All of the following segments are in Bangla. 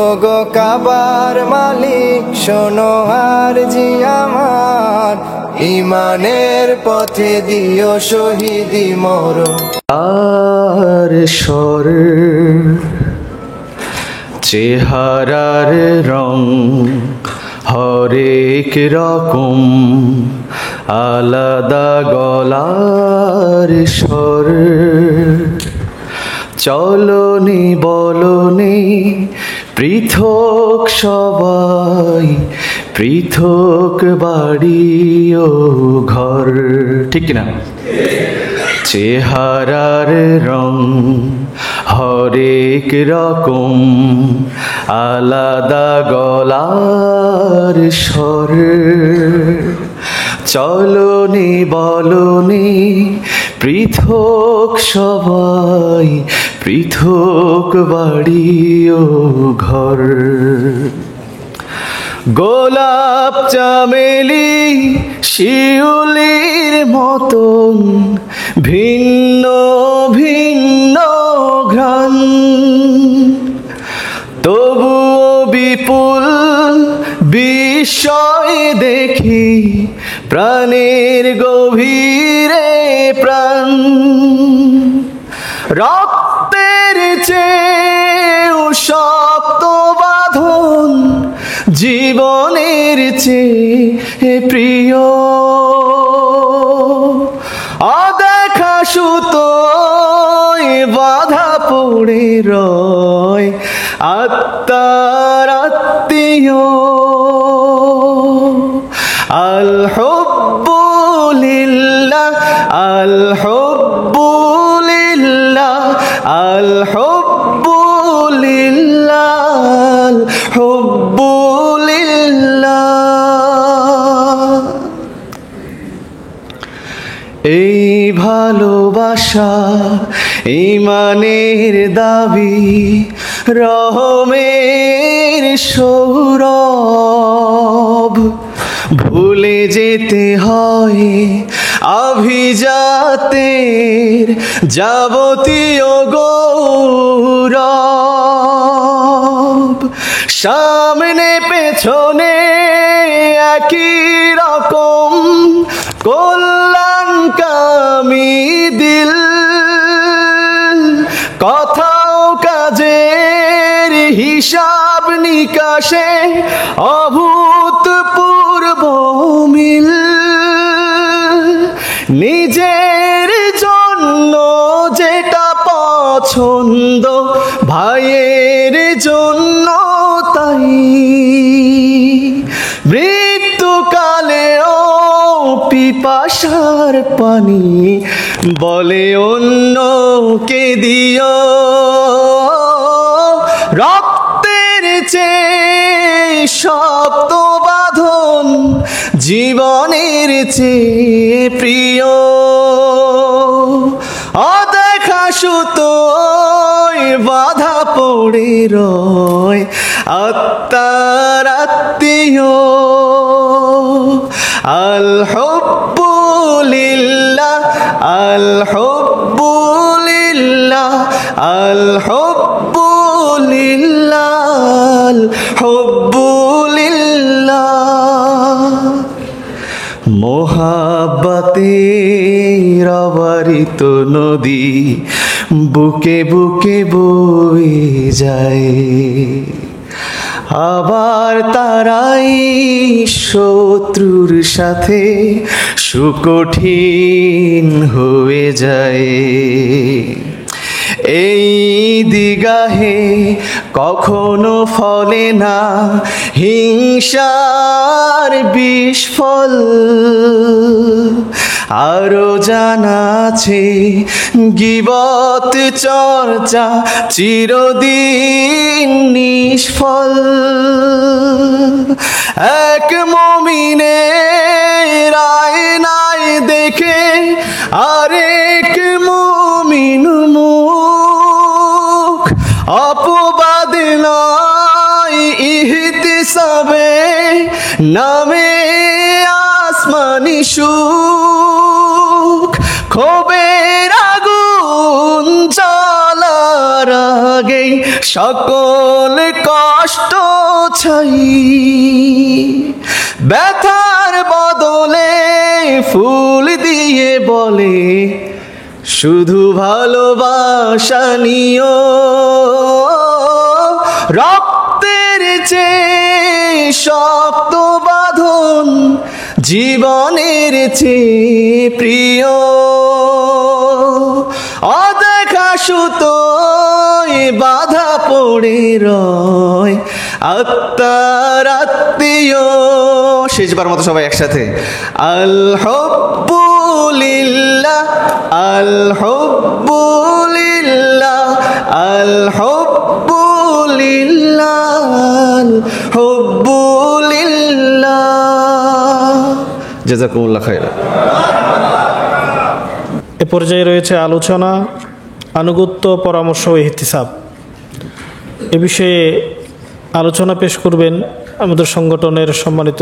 ও গো কাবার মালিক শোনো আর জি আমার, ইমানের পথে দিও শহীদি মরণ। আর স্বর চেহারার রং হরেক রকম, আলাদা গলার স্বর চলনি বলনি পৃথক সবাই, পৃথক বাড়ি ও ঘর। ঠিক কিনা? চেহারার রং হরেক রকম, আলাদা গলার স্বর চলনি বলনি পৃথক সবাই, পৃথক বাড়ি ও ঘর। গোলাপ চামেলি শিউলির মতন ভিন্ন ভিন্ন ঘ্রাণ, তবুও বিপুল বিস্ময় দেখি প্রাণের গভীরে প্রাণ। রক্তের চেয়েও শক্ত বাঁধন, জীবনের চেয়ে প্রিয় অদেখা সুতোয় বাধা পড়ে রয় আত্মার আত্মীয়। আল হুব্বু লিল্লাহ, আল হুব্বু লিল্লাহ, আল হুব্বু লিল্লাহ, আল হুব্বু লিল্লাহ। এই ভালোবাসা ঈমানের দাবি, রহমের সৌরভ। ভুলে যেতে হয় আভিজাতের যাবতীয় গৌরব। সামনে পেছনে একই রকম কল্যাণকামী দিল, কথাও কাজের হিসাব নিকাশে অভূতপূর্ব মিল। নিজের জন্য যেটা পছন্দ ভাইয়ের জন্য তাই, মৃত্যুকালেও পিপাসার পানি বলে অন্যকে দিও। রক্তের চেয়ে শক্ত বাঁধন, জীবনের চেয়ে প্রিয় অদেখা সুতোয় বাধা পড়ে রয় আত্মার আত্মীয়। আল হুব্বু লিল্লাহ, আল হুব্বু লিল্লাহ, আল হুব্বু লিল্লাহ, আল হুব্বু লিল্লাহ। মোহাব্বতের অবারিত নদী বুকে বুকে বয়ে যায়, আবার তারাই শত্রুর সাথে সুকঠিন হয়ে যায়। এই দিগাহে কখনো ফলে না হিংসার বিস্ফল, আরো জানা আছে গীবত চর্চা চিরদিন নিষ্ফল। এক মুমিনের আয়নায় দেখে আরেক মুমিন মুখ, অপবাদ নয় ইহতিসাবে নামে আসমানি সুখ। ক্ষোভের আগুন জ্বালার আগেই সকল ছাই, ব্যথার বদলে ফুল দিয়ে বলে শুধু ভালোবাসা নিও। রক্তের চেয়ে শক্ত বাঁধন জীবনের চেয়ে প্রিয়, অদেখা সুতোয় বাধা পড়ে রয় আত্মার আত্মীয়। শেষবার মতো সবাই একসাথে, আল হুব্বু লিল্লাহ, আল হুব্বু লিল্লাহ, আল হুব্বু লিল্লাহ, আল হুব্বু লিল্লাহ। জাযাকুমুল্লাহ খায়রা। এ পর্যায়ে রয়েছে আলোচনা, আনুগত্য, পরামর্শ ও ইহতিসাব। এ বিষয়ে আলোচনা পেশ করবেন আমাদের সংগঠনের সম্মানিত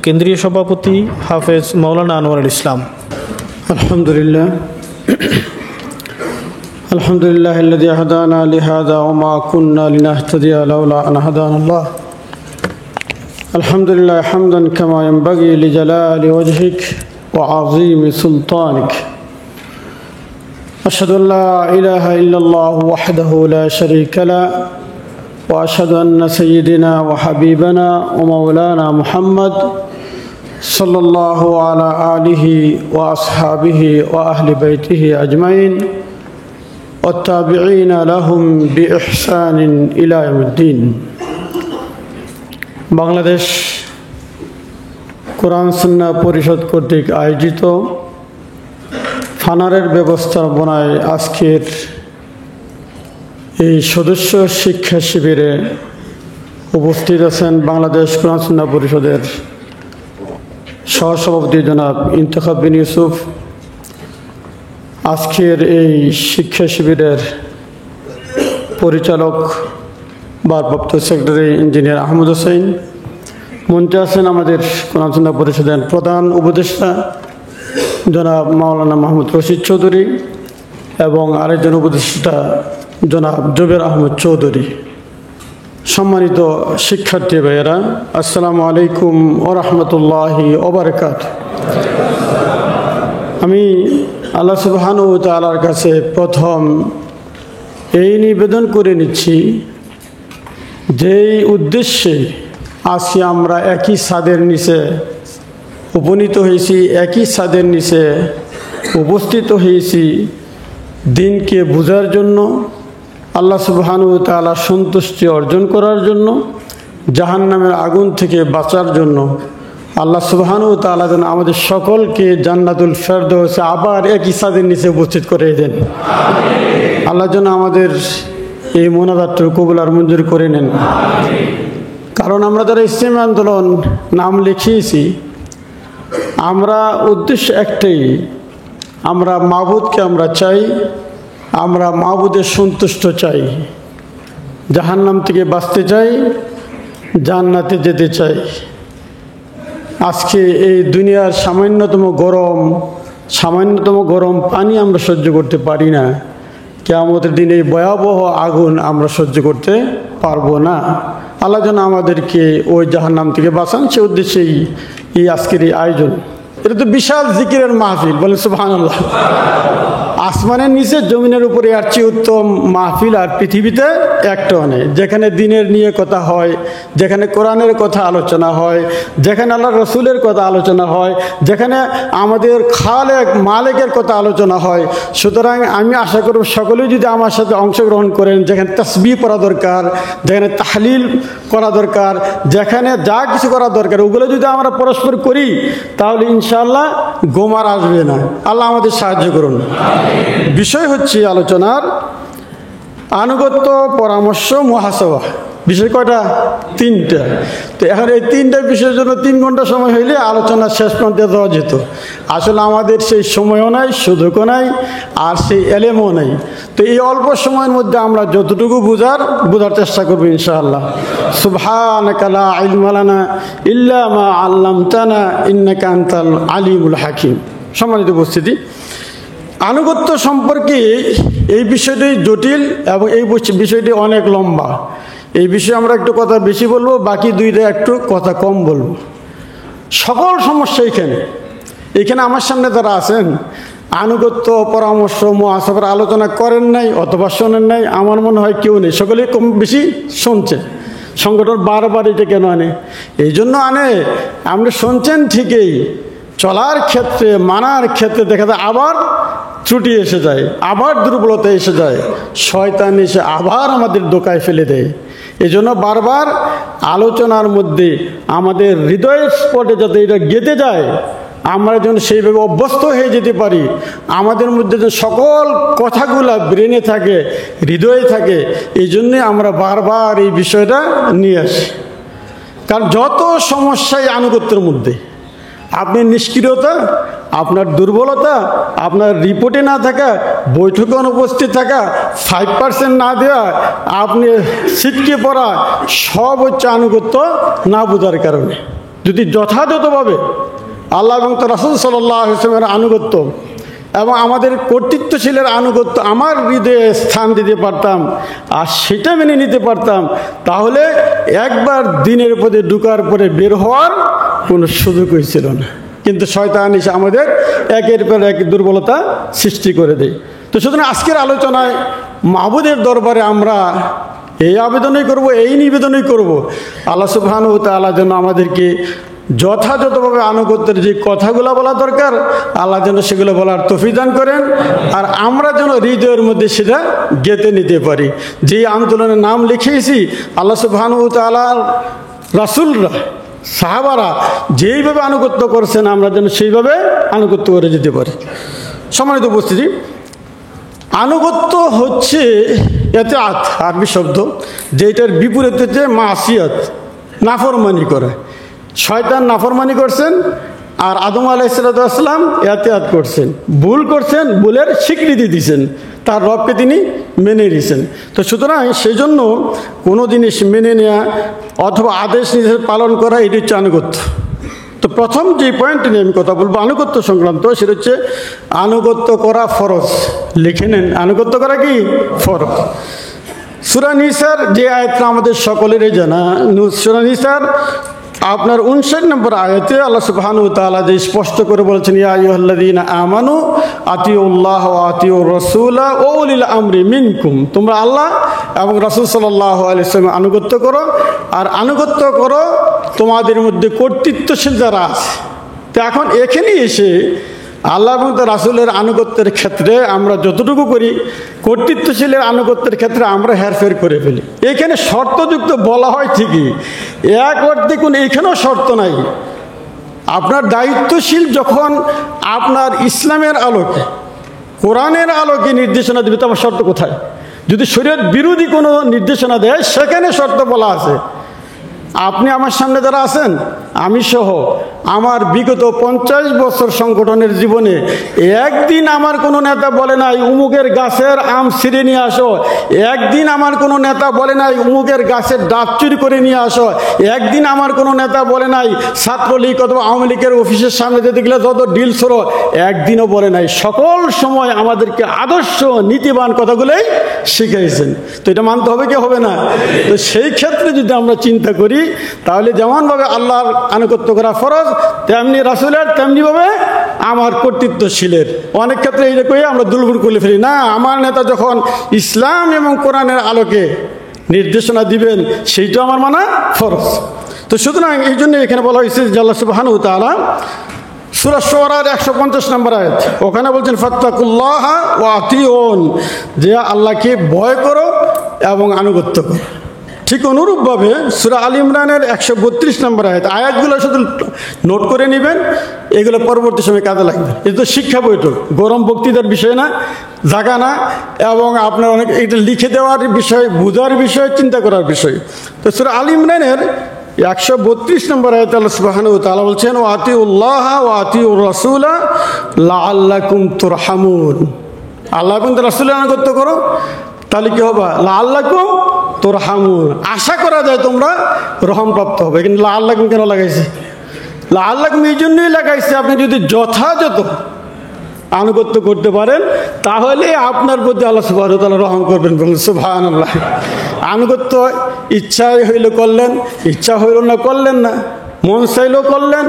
কেন্দ্রীয় সভাপতি হাফেজ মাওলানা আনোয়ারুল ইসলাম। আলহামদুলিল্লাহ, আলহামদুলিল্লাহিল্লাযী হাদানা লিহাযা ওয়া মা কুন্না লিনাহতাদিয়া লাউলা আন হাদানাল্লাহ। আলহামদুলিল্লাহ হামদান কামা ইয়ানবাগি লিজালালি ওয়াজহিক ওয়া আযীমি সুলতানিক। আশহাদু আল্লা ইলাহা ইল্লাল্লাহু ওয়াহদাহু লা শারীকা লাহু ওয়া আশহাদু আন্না সাইয়্যিদানা ওয়া হাবিবানা ওয়া মাওলানা মুহাম্মদ সাল্লাল্লাহু আলা আলিহি ওয়া আসহাবিহি ওয়া আহলি বাইতিহি আজমাইন ওয়া তাবিঈনা লাহুম বিইহসানিন ইলা ইয়াউমিদ্দিন। বাংলাদেশ কোরআন সুন্নাহ পরিষদ কর্তৃক আয়োজিত ফানারের ব্যবস্থাপনায় আজকের এই সদস্য শিক্ষা শিবিরে উপস্থিত আছেন বাংলাদেশ কোরআন সুন্নাহ পরিষদের সহসভাপতি জনাব ইন্তেখাব বিন ইউসুফ, আজকের এই শিক্ষা শিবিরের পরিচালক ভারপ্রাপ্ত সেক্রেটারি ইঞ্জিনিয়ার আহমদ হোসেন, মঞ্চে আছেন আমাদের কোরআন সুন্নাহ পরিষদের প্রধান উপদেষ্টা জনাব মাওলানা মাহমুদ রশিদ চৌধুরী এবং আরেকজন উপদেষ্টা জনাব জুবের আহমদ চৌধুরী। সম্মানিত শিক্ষার্থী ভাইয়েরা, আসসালামু আলাইকুম ওয়া রাহমাতুল্লাহি ওয়া বারাকাতুহু। আমি আল্লাহ সুবহানাহু ওয়া তাআলার কাছে প্রথম এই নিবেদন করে নিচ্ছি, যেই উদ্দেশ্যে আজকে আমরা একই ছাদের নিচে উপনীত হয়েছি, একই ছাদের নিচে উপস্থিত হয়েছি, দিনকে বোঝার জন্য, আল্লাহ সুবহানাহু ওয়া তাআলা সন্তুষ্টি অর্জন করার জন্য, জাহান্নামের আগুন থেকে বাঁচার জন্য। আল্লাহ সুবহানাহু ওয়া তাআলা যেন আমাদের সকলকে জান্নাতুল ফেরদৌসে আবার একই ছাদের নিচে উপস্থিত করে দেন। আল্লাহ যেন আমাদের এই মোনাজাতটুকু কবুল আর মঞ্জুর করে নেন। কারণ আমরা যারা ইসলামী আন্দোলন নাম লিখিয়েছি, আমরা উদ্দেশ্য একটাই, আমরা মাবুদকে আমরা চাই, আমরা মাবুদের সন্তুষ্ট চাই, জাহান্নাম থেকে বাঁচতে চাই, জান্নাতে যেতে চাই। আজকে এই দুনিয়ার সামান্যতম গরম পানি আমরা সহ্য করতে পারি না, কিয়ামতের দিনে এই ভয়াবহ আগুন আমরা সহ্য করতে পারবো না। আল্লাহ যেন আমাদেরকে ওই জাহান্নাম থেকে বাঁচান, সে উদ্দেশ্যেই এই আজকের এই আয়োজন। এটা তো বিশাল জিকিরের মাহফিল, বলে সুবহানাল্লাহ। আসমানের নিচে জমিনের উপরে এর চেয়ে উত্তম মাহফিল আর পৃথিবীতে একটাও নেই, যেখানে দিনের নিয়ে কথা হয়, যেখানে কোরআনের কথা আলোচনা হয়, যেখানে আল্লাহ রসুলের কথা আলোচনা হয়, যেখানে আমাদের খালেক মালিকের কথা আলোচনা হয়। সুতরাং আমি আশা করব সকলেই যদি আমার সাথে অংশগ্রহণ করেন, যেখানে তাসবিহ পড়া দরকার, যেখানে তাহলিল করা দরকার, যেখানে যা কিছু করা দরকার, ওগুলো যদি আমরা পরস্পর করি, তাহলে ইনশাআল্লাহ গোমার আসবে না। আল্লাহ আমাদের সাহায্য করুন। বিষয় হচ্ছে আলোচনার আনুগত্য, পরামর্শ, মুহাসাবা। বিষয় কয়টা? তিনটা। তো এখন এই তিনটা বিষয়ের জন্য 3 ঘন্টা সময় হইলে আলোচনা শেষ প্রান্তে দেওয়া যেত। আসলে আমাদের সেই সময়ও নাই, সুযোগও নাই, আর সেই এলেমও নাই। তো এই অল্প সময়ের মধ্যে আমরা যতটুকু বোঝার চেষ্টা করবো ইনশাআল্লাহ। সুবহানাকা লা ইলমা লানা ইল্লা মা আল্লামতানা ইন্নাকা আনতাল আলিমুল হাকিম। সম্মানিত উপস্থিতি, আনুগত্য সম্পর্কে এই বিষয়টি জটিল এবং এই বিষয়টি অনেক লম্বা। এই বিষয়ে আমরা একটু কথা বেশি বলবো, বাকি দুইটা একটু কথা কম বলবো। সকল সমস্যা এখানে আমার সামনে যারা আছেন আনুগত্য পরামর্শ মুহাসাবার আলোচনা করেন নাই অথবা শোনেন নাই, আমার মনে হয় কেউ নেই, সকলেই কম বেশি শুনছেন। সংগঠন বারবার এটা কেন আনে? এই জন্য আনে, আপনি শুনছেন ঠিকই, চলার ক্ষেত্রে মানার ক্ষেত্রে দেখা যায় আবার ত্রুটি এসে যায়, আবার দুর্বলতা এসে যায়, শয়তান এসে আবার আমাদের দোকায় ফেলে দেয়। এই জন্য বারবার আলোচনার মধ্যে আমাদের হৃদয় স্পটে যাতে এটা গেঁথে যায়, আমরা যেন সেইভাবে অভ্যস্ত হয়ে যেতে পারি, আমাদের মধ্যে যে সকল কথাগুলা ব্রেনে থাকে, হৃদয়ে থাকে, এই জন্যে আমরা বারবার এই বিষয়টা নিয়ে আসি। কারণ যত সমস্যাই আনুগত্যের মধ্যে, আপনি নিষ্ক্রিয়তা, আপনার দুর্বলতা, আপনার রিপোর্টে না থাকা, বৈঠকে অনুপস্থিত থাকা, 5% না দেওয়া, আপনি ছিটকে পড়া, সব হচ্ছে আনুগত্য না বোঝার কারণে। যদি যথাযথভাবে আল্লাহ এবং তার রাসূল সাল্লাল্লাহু আলাইহি ওয়াসাল্লামের আনুগত্য এবং আমাদের কর্তৃত্বশীলের আনুগত্য আমার হৃদয়ে স্থান দিতে পারতাম আর সেটা মেনে নিতে পারতাম, তাহলে একবার দিনের পথে ঢুকার পরে বের হওয়ার কোনো সুযোগই ছিল না। কিন্তু শয়তান এসে আমাদের একের পর এক দুর্বলতা সৃষ্টি করে দেয়। তো সুতরাং আজকের আলোচনায় মাহবুদের দরবারে আমরা এই আবেদনই করব, এই নিবেদনই করব, আল্লাহ সুবহানাহু ওয়া তাআলা যেন আমাদেরকে যথাযথভাবে আনুগত্যের যে কথাগুলো বলা দরকার, আল্লাহ যেন সেগুলো বলার তৌফিক দান করেন, আর আমরা যেন হৃদয়ের মধ্যে সেটা গেঁথে নিতে পারি। যে আন্দোলনের নাম লিখিয়েছি, আল্লাহ সুবহানাহু ওয়া তাআলার রাসূলরা, সাহাবারা যেইভাবে আনুগত্য করছেন, আমরা যেন সেইভাবে আনুগত্য করে যেতে পারি। সম্মানিত উপস্থিতি, আনুগত্য হচ্ছে ইতাআত, আরবি শব্দ, যেটার বিপরীত হচ্ছে মাসিয়াত, নাফরমানি করা। শয়তান নাফরমানি করছেন আর আদম আলাইহিস সালাম ইতাআত করছেন, ভুল করছেন, ভুলের স্বীকৃতি দিয়েছেন, তার রবকে তিনি মেনে নিয়েছেন। তো সুতরাং সেই জন্য কোনো জিনিস মেনে নেওয়া অথবা আদেশ নির্দেশ পালন করা, এটি হচ্ছে আনুগত্য। তো প্রথম যে পয়েন্ট নিয়ে আমি কথা বলবো আনুগত্য সংক্রান্ত, সেটা হচ্ছে আনুগত্য করা ফরজ। লিখে নেন, আনুগত্য করা কি ফরজ। সূরা নিসার যে আয়াতটা আমাদের সকলেরই জানা, সূরা নিসার আপনার 59 নম্বর আয়াতে আল্লাহ সুবহানাহু ওয়া তাআলা যে স্পষ্ট করে বলেছেন, ইয়া আইয়ুহাল্লাযীনা আমানু আতিউল্লাহ ওয়া আতিউর রাসূলা ওয়া উলিল আমরি মিনকুম, তোমরা আল্লাহ এবং রাসূল সাল্লাল্লাহু আলাইহি ওয়াসাল্লামের আনুগত্য করো, আর আনুগত্য করো তোমাদের মধ্যে কর্তৃত্বশীল যারা আছে। তো এখন এখানে এসে আল্লাহ এবং তার রাসূলের আনুগত্যের ক্ষেত্রে আমরা যতটুকু করি, কর্তৃত্বশীলের আনুগত্যের ক্ষেত্রে আমরা হেরফের করে ফেলি। এখানে শর্তযুক্ত বলা হয় ঠিকই, এক অর্থে কোনো এখানেও শর্ত নাই। আপনার দায়িত্বশীল যখন আপনার ইসলামের আলোকে, কোরআনের আলোকে নির্দেশনা দেবে, তবে শর্ত কোথায়? যদি শরীয়ত বিরোধী কোনো নির্দেশনা দেয়, সেখানে শর্ত বলা আছে। আপনি আমার সামনে যারা আছেন, আমি সহ আমার বিগত 50 বছর সংগঠনের জীবনে একদিন আমার কোনো নেতা বলে নাই উমুকের গাছের আম ছিঁড়ে নিয়ে আসো, একদিন আমার কোনো নেতা বলে নাই উমুকের গাছের ডাব চুরি করে নিয়ে আসো, একদিন আমার কোনো নেতা বলে নাই ছাত্রলীগ অথবা আওয়ামী লীগের অফিসের সামনে যেতে গেলে যত ডিল সরো, একদিনও বলে নাই। সকল সময় আমাদেরকে আদর্শ নীতিবান কথাগুলোই শিখিয়েছেন। তো এটা মানতে হবে কি হবে না? তো সেই ক্ষেত্রে যদি আমরা চিন্তা করি, তাহলে যেমনভাবে আল্লাহর আনুগত্য করা ফরজ, তেমনি রাসূলের, তেমনিভাবে আমার কর্তৃত্বশীলের। অনেক ক্ষেত্রে এই কই আমরা দুর্বল করে ফেলি, না, আমার নেতা যখন ইসলাম এবং কোরআনের আলোকে নির্দেশনা দিবেন, সেইটা আমার মানা ফরজ। তো সুতরাং এই জন্য এখানে বলা হয়েছে যে আল্লাহ সুবহানাহু ওয়া তাআলা সূরা শুআরার 150 নম্বর আয়াত, ওখানে বলছেন ফাত্তাকুল্লাহ ওয়া আতিউন, যে আল্লাহকে ভয় করো এবং আনুগত্য করো। ঠিক অনুরূপভাবে সূরা আল ইমরানের 132 নম্বর আয়াতগুলো শুধু নোট করে নেবেন, এগুলো পরবর্তী সময় কাজে লাগবে। এটা তো শিক্ষা বৈঠক, গরম বক্তৃতার বিষয় না, জায়গা না, এবং আপনার অনেক এটা লিখে দেওয়ার বিষয়, বোঝার বিষয়, চিন্তা করার বিষয়। তো সূরা আল ইমরানের 132 নম্বর আয়াতে আল্লাহ সুবহানাহু ওয়া তাআলা বলছেন, ওয়া আতিউল্লাহ ওয়া আতিউর রাসূলা লাআল্লাকুম তুরহামুন, আল্লাহ এবং তার রাসূলের আনুগত্য করো, তাহলে কি হবে? লাআল্লাকুম তুরহামুন, আশা করা যায় তোমরা রহম প্রাপ্ত হবে। কিন্তু লাআল্লাকুম কেন লাগাইছে? লাআল্লাকুম এই জন্যই লাগাইছে, আপনি যদি যথাযথ আনুগত্য করতে পারেন, তাহলে আপনার প্রতি আল্লাহ সুবহানাহু ওয়া তাআলা রহম করবেন। বলুন সুবহানাল্লাহ। আনুগত্য ইচ্ছা হইলে করলেন, ইচ্ছা হইল না করলেন না, মন চাইলেও করলেন,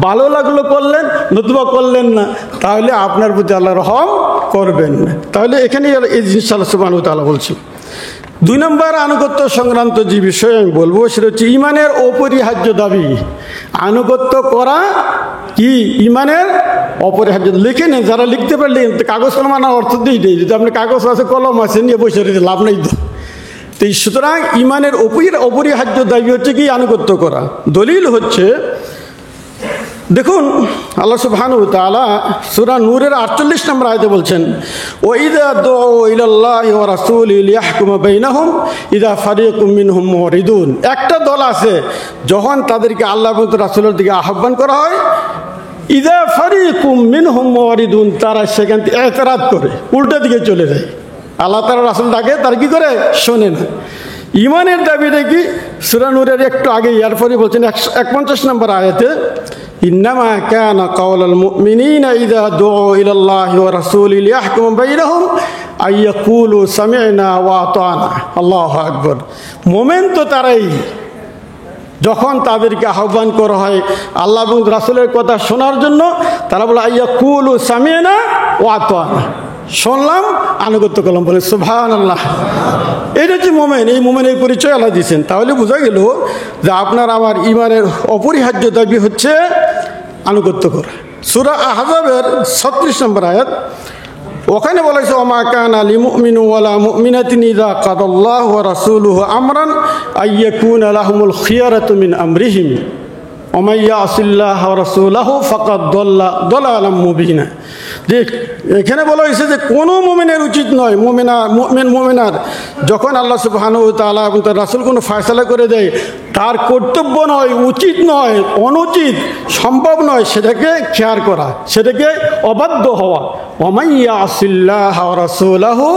ভালো লাগলো করলেন, নতুবা করলেন না, তাহলে আপনার প্রতি আল্লাহ রহম করবেন না। তাহলে এখানেই এই জিনিস আল্লাহ সুবহানাহু ওয়া তাআলা বলছেন। 2 নম্বর আনুগত্য সংক্রান্ত যে বিষয় আমি বলবো সেটা হচ্ছে ইমানের অপরিহার্য দাবি। আনুগত্য করা কি ইমানের অপরিহার্য। লিখে নেন, যারা লিখতে পারলেন, কাগজ কলম আনার অর্থ দিয়ে দেয়, যদি আপনি কাগজ আছে কলম আছে নিয়ে বসে রয়েছে, লাভ নেই তো। তো সুতরাং ইমানের অপরিহার্য দাবি হচ্ছে কি আনুগত্য করা। দলিল হচ্ছে, দেখুন আল্লাহ সুবহানাহু ওয়া তাআলা সূরা নূরের 48 নম্বর আয়াতে বলছেন, ওয়াইদা দুউ ইলাল্লাহি ওয়া রাসূলিহি লিয়াহকুমা বাইনাহুম ইযা ফারিকুম মিনহুম মুরিদুন। একটা দল আছে, যখন তাদেরকে আল্লাহ এবং রাসূলের দিকে আহ্বান করা হয়, ইযা ফারিকুম মিনহুম মুরিদুন, তারা সেখান থেকে এতরাদ করে উল্টা দিকে চলে যায়। আল্লাহ তাআলা রাসূল ডাকে, তারা কি করে? শোনে না। ইমানের দাবিটা কি? সূরা নূরের একটু আগে এরপরে বলছেন 51 নম্বর আয়াতে, ইন্নামা কানা কাওলাল মুমিনিনা ইযা দুউ ইলাল্লাহি ওয়া রাসূলিহি লিয়াহকুমা বাইনাহুম আইয়াকুলু সামি'না ওয়া আতা'না। আল্লাহু আকবার। মুমিন তো তারাই, যখন তাদেরকে আহ্বান করা হয় আল্লাহ এবং রাসূলের কথা শোনার জন্য, তারা বলে আইয়াকুলু সামি'না ওয়া আতা'না, শুনলাম আনুগত্য করলাম। বলে সুবহানাল্লাহ। এটা হচ্ছে মোমেন। এই মোমেনের পরিচয় আল্লাহ দিয়েছেন। তাহলে বোঝা গেল যে আপনার আমার ইমানের অপরিহার্য দাবি হচ্ছে আনুগত্য করা। সূরা আহজাবের 36 নম্বর আয়াত, ওখানে বলা হয়েছে, ওমা কানা লিমুমিনিন ওয়ালা মুমিনাতিন ইযা কাদাল্লাহু ওয়া রাসূলুহু আমরান আইয়াকুনা লাহুমুল খিয়ারাতু মিন আমরিহিম ওয়া মান ইয়াসিল্লাহ ওয়া রাসূলাহু ফাকাদ দাল্লা দালালাম মুবিনা। যে এখানে বলা হয়েছে যে কোনো মুমিনের উচিত নয়, মুমিনার যখন আল্লাহ সুবহানাহু ওয়া তাআলা এবং তার রাসূল কোনো ফয়সালা করে দেয়, তার কর্তব্য নয়, উচিত নয়, অনুচিত, সম্ভব নয় সেটাকে খেয়াল করা, সেটাকে অবাধ্য হওয়া। ওয়া মান ইয়াসিল্লাহ ওয়া রাসূলাহু